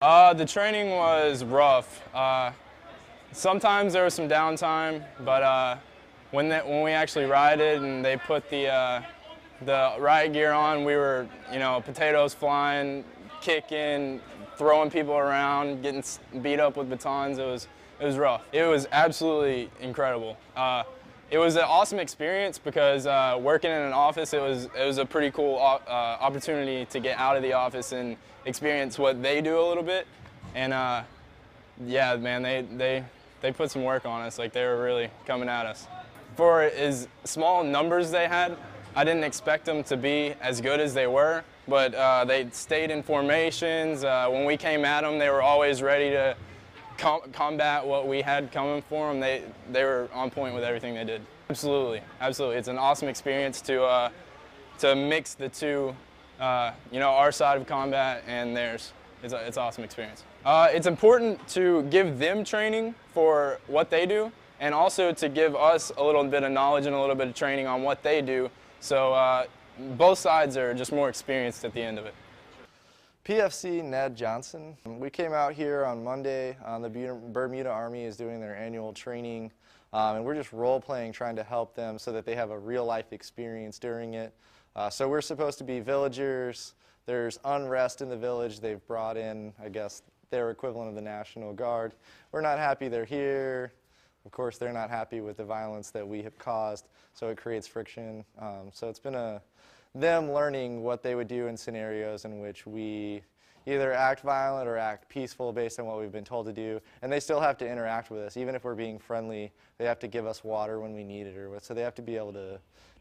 The training was rough. Sometimes there was some downtime, but when we actually rioted and they put the riot gear on, we were, potatoes flying, kicking, throwing people around, getting beat up with batons. It was rough. It was absolutely incredible. It was an awesome experience because working in an office, it was a pretty cool opportunity to get out of the office and experience what they do a little bit. And yeah, man, they put some work on us. Like, they were really coming at us. For as small numbers they had, I didn't expect them to be as good as they were, but they stayed in formations. When we came at them, they were always ready to combat what we had coming for them. They were on point with everything they did. Absolutely, absolutely. It's an awesome experience to mix the two, our side of combat and theirs. It's an awesome experience. It's important to give them training for what they do, and also to give us a little bit of knowledge and a little bit of training on what they do. So both sides are just more experienced at the end of it. PFC Ned Johnson. We came out here on Monday. The Bermuda Army is doing their annual training, and we're just role-playing, trying to help them so that they have a real-life experience during it. So we're supposed to be villagers. There's unrest in the village. They've brought in, I guess, their equivalent of the National Guard. We're not happy they're here. Of course, they're not happy with the violence that we have caused, so it creates friction. So it's been them learning what they would do in scenarios in which we either act violent or act peaceful based on what we've been told to do. And they still have to interact with us. Even if we're being friendly, they have to give us water when we need it. So they have to be able to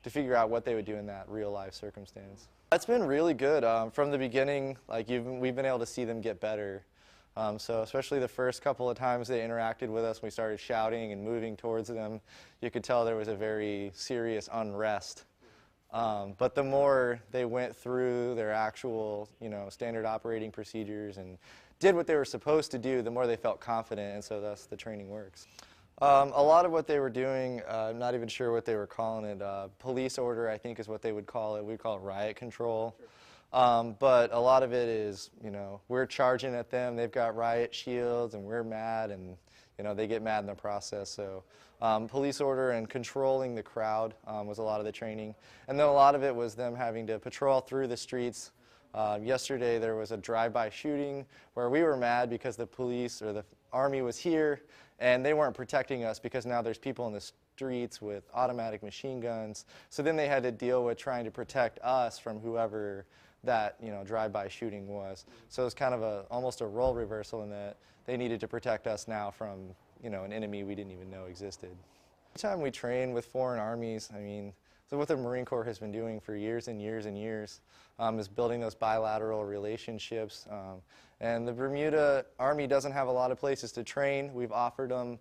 figure out what they would do in that real-life circumstance. It's been really good. From the beginning, we've been able to see them get better. So especially the first couple of times they interacted with us, we started shouting and moving towards them. You could tell there was a very serious unrest. But the more they went through their actual, standard operating procedures and did what they were supposed to do, the more they felt confident, and so thus the training works. A lot of what they were doing, I'm not even sure what they were calling it. Police order, I think, is what they would call it. We'd call it riot control. But a lot of it is, we're charging at them. They've got riot shields, and we're mad, and they get mad in the process. So police order and controlling the crowd was a lot of the training. And then a lot of it was them having to patrol through the streets. Yesterday there was a drive-by shooting where we were mad because the police or the Army was here, and they weren't protecting us because now there's people in the streets with automatic machine guns. So then they had to deal with trying to protect us from whoever that drive-by shooting was. So it was kind of almost a role reversal in that they needed to protect us now from an enemy we didn't even know existed. Each time we train with foreign armies, so what the Marine Corps has been doing for years and years and years is building those bilateral relationships. And the Bermuda Army doesn't have a lot of places to train. We've offered them,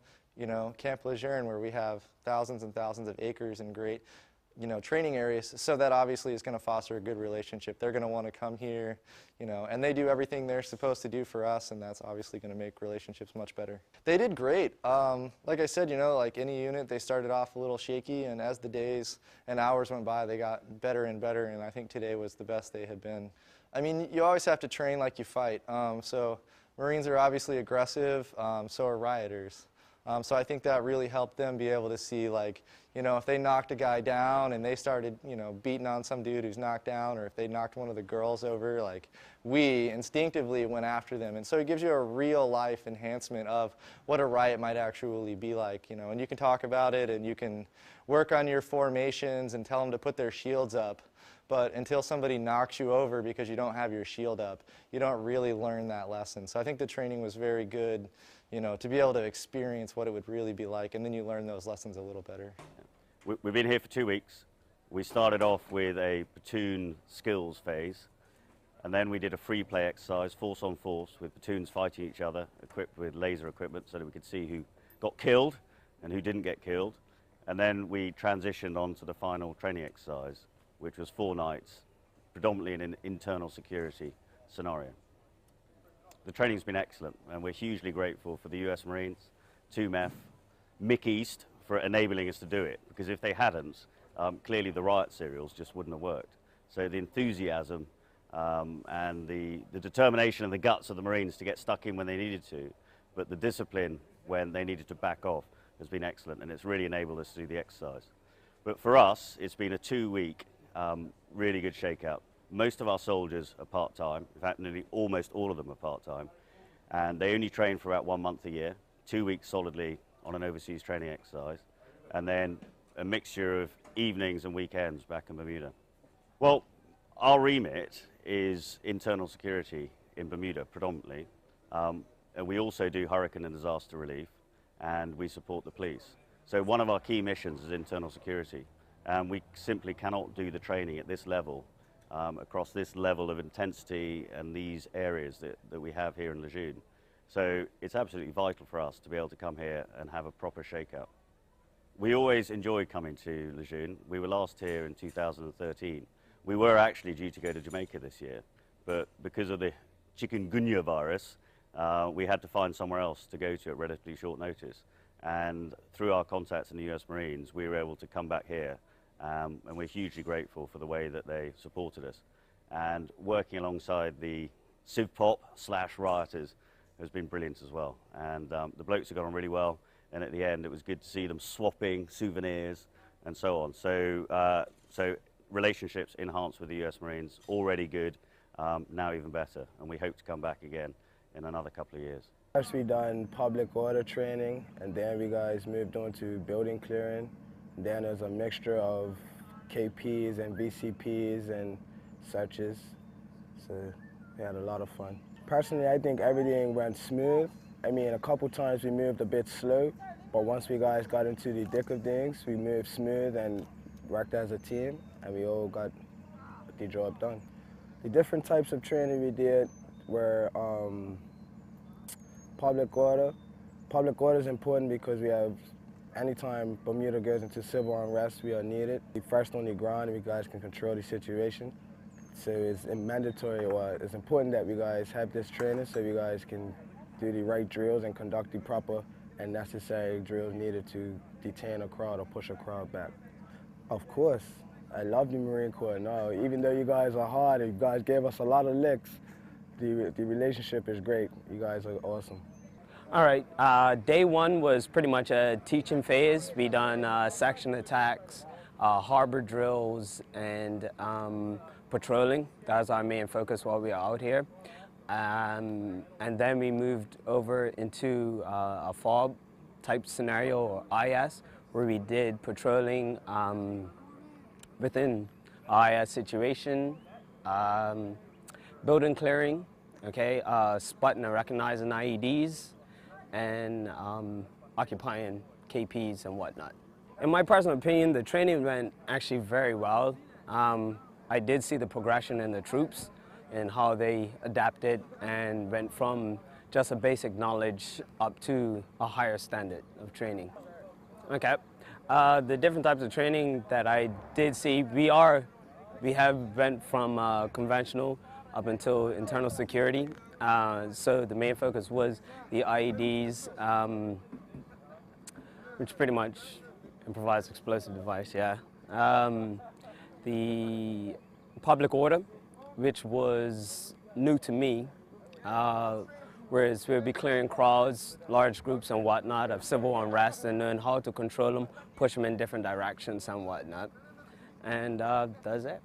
Camp Lejeune, where we have thousands and thousands of acres and great training areas, so that obviously is going to foster a good relationship. They're going to want to come here, and they do everything they're supposed to do for us, and that's obviously going to make relationships much better. They did great. Like I said, like any unit, they started off a little shaky, and as the days and hours went by, they got better and better, and I think today was the best they had been. You always have to train like you fight. So Marines are obviously aggressive, so are rioters. So I think that really helped them be able to see, if they knocked a guy down and they started, beating on some dude who's knocked down, or if they knocked one of the girls over, we instinctively went after them. And so it gives you a real-life enhancement of what a riot might actually be like, and you can talk about it and you can work on your formations and tell them to put their shields up. But until somebody knocks you over because you don't have your shield up, you don't really learn that lesson. So I think the training was very good, to be able to experience what it would really be like, and then you learn those lessons a little better. We've been here for 2 weeks. We started off with a platoon skills phase, and then we did a free play exercise, force on force, with platoons fighting each other, equipped with laser equipment so that we could see who got killed and who didn't get killed. And then we transitioned on to the final training exercise, which was 4 nights, predominantly in an internal security scenario. The training's been excellent, and we're hugely grateful for the US Marines, 2MEF, Mick East for enabling us to do it, because if they hadn't, clearly the riot serials just wouldn't have worked. So the enthusiasm and the determination and the guts of the Marines to get stuck in when they needed to, but the discipline when they needed to back off has been excellent, and it's really enabled us to do the exercise. But for us, it's been a 2-week, really good shakeout. Most of our soldiers are part-time. In fact, nearly almost all of them are part-time, and they only train for about 1 month a year, 2 weeks solidly on an overseas training exercise, and then a mixture of evenings and weekends back in Bermuda. Well, our remit is internal security in Bermuda predominantly, and we also do hurricane and disaster relief, and we support the police. So one of our key missions is internal security, and we simply cannot do the training at this level, across this level of intensity and these areas that we have here in Lejeune. So it's absolutely vital for us to be able to come here and have a proper shakeout. We always enjoyed coming to Lejeune. We were last here in 2013. We were actually due to go to Jamaica this year, but because of the chikungunya virus, we had to find somewhere else to go to at relatively short notice. And through our contacts in the US Marines, we were able to come back here, and we're hugely grateful for the way that they supported us. And working alongside the CivPop/rioters has been brilliant as well. And the blokes have got on really well, and at the end it was good to see them swapping souvenirs and so on. So relationships enhanced with the US Marines, already good, now even better, and we hope to come back again in another couple of years. First we done public order training, and then we guys moved on to building clearing. Then there's a mixture of KPs and VCPs and searches, so we had a lot of fun. Personally, I think everything went smooth. I mean, a couple times we moved a bit slow, but once we guys got into the thick of things, we moved smooth and worked as a team, and we all got the job done. The different types of training we did were public order. Public order is important because we have, anytime Bermuda goes into civil unrest, we are needed. We first on the ground, and we guys can control the situation. So it's mandatory, or it's important that we guys have this training so we guys can do the right drills and conduct the proper and necessary drills needed to detain a crowd or push a crowd back. Of course, I love the Marine Corps. No, even though you guys are hard, you guys gave us a lot of licks, the relationship is great. You guys are awesome. All right, day one was pretty much a teaching phase. We done section attacks, harbor drills, and patrolling. That was our main focus while we were out here. And then we moved over into a FOB type scenario, or IS, where we did patrolling within IS situation, building clearing, okay, spotting and recognizing IEDs, and occupying KPs and whatnot. In my personal opinion, the training went actually very well. I did see the progression in the troops and how they adapted and went from just a basic knowledge up to a higher standard of training. Okay, the different types of training that I did see, we have went from conventional up until internal security. So the main focus was the IEDs, which pretty much improvised explosive device, yeah. The public order, which was new to me, whereas we'll be clearing crowds, large groups and whatnot of civil unrest, and then how to control them, push them in different directions and whatnot. And that's it.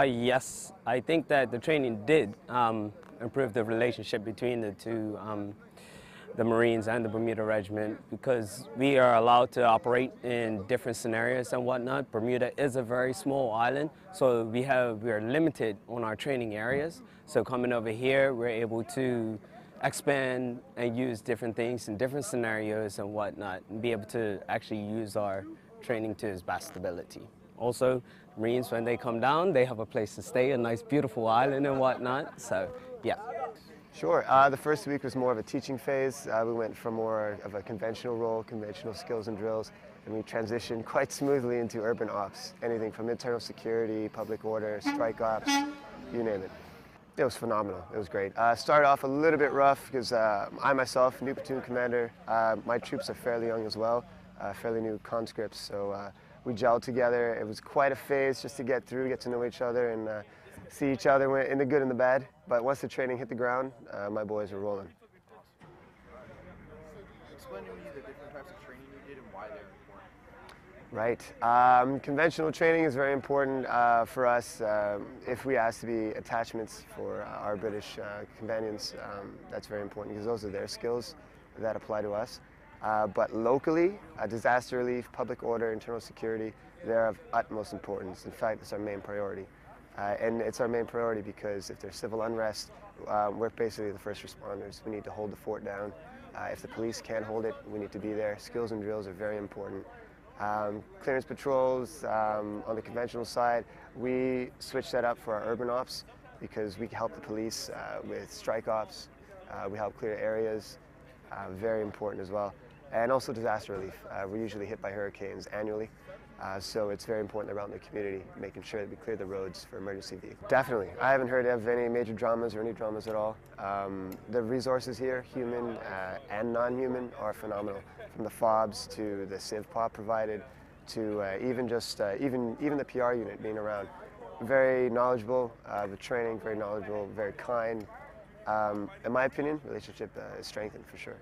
Yes, I think that the training did improve the relationship between the two, the Marines and the Bermuda Regiment, because we are allowed to operate in different scenarios and whatnot. Bermuda is a very small island, so we are limited on our training areas. So coming over here, we're able to expand and use different things in different scenarios and whatnot, and be able to actually use our training to its best ability. Also, Marines, when they come down, they have a place to stay, a nice, beautiful island and whatnot, so yeah. Sure. The first week was more of a teaching phase. We went from more of a conventional role, conventional skills and drills, and we transitioned quite smoothly into urban ops, anything from internal security, public order, strike ops, you name it. It was phenomenal. It was great. Started off a little bit rough because I myself, new platoon commander, my troops are fairly young as well, fairly new conscripts, so we gelled together. It was quite a phase just to get through, get to know each other, and see each other in the good and the bad. But once the training hit the ground, my boys were rolling. Explain to me the different types of training you did and why they're important. Right. Conventional training is very important for us. If we ask to be attachments for our British companions, that's very important because those are their skills that apply to us. But locally, disaster relief, public order, internal security, they're of utmost importance. In fact, it's our main priority. And it's our main priority because if there's civil unrest, we're basically the first responders. We need to hold the fort down. If the police can't hold it, we need to be there. Skills and drills are very important. Clearance patrols, on the conventional side, we switched that up for our urban ops because we help the police with strike ops. We help clear areas, very important as well. And also disaster relief. We're usually hit by hurricanes annually, so it's very important around the community, making sure that we clear the roads for emergency vehicles. Definitely. I haven't heard of any major dramas or any dramas at all. The resources here, human and non-human, are phenomenal. From the FOBs to the CivPop provided to even the PR unit being around. Very knowledgeable with training, very knowledgeable, very kind. In my opinion, relationship is strengthened for sure.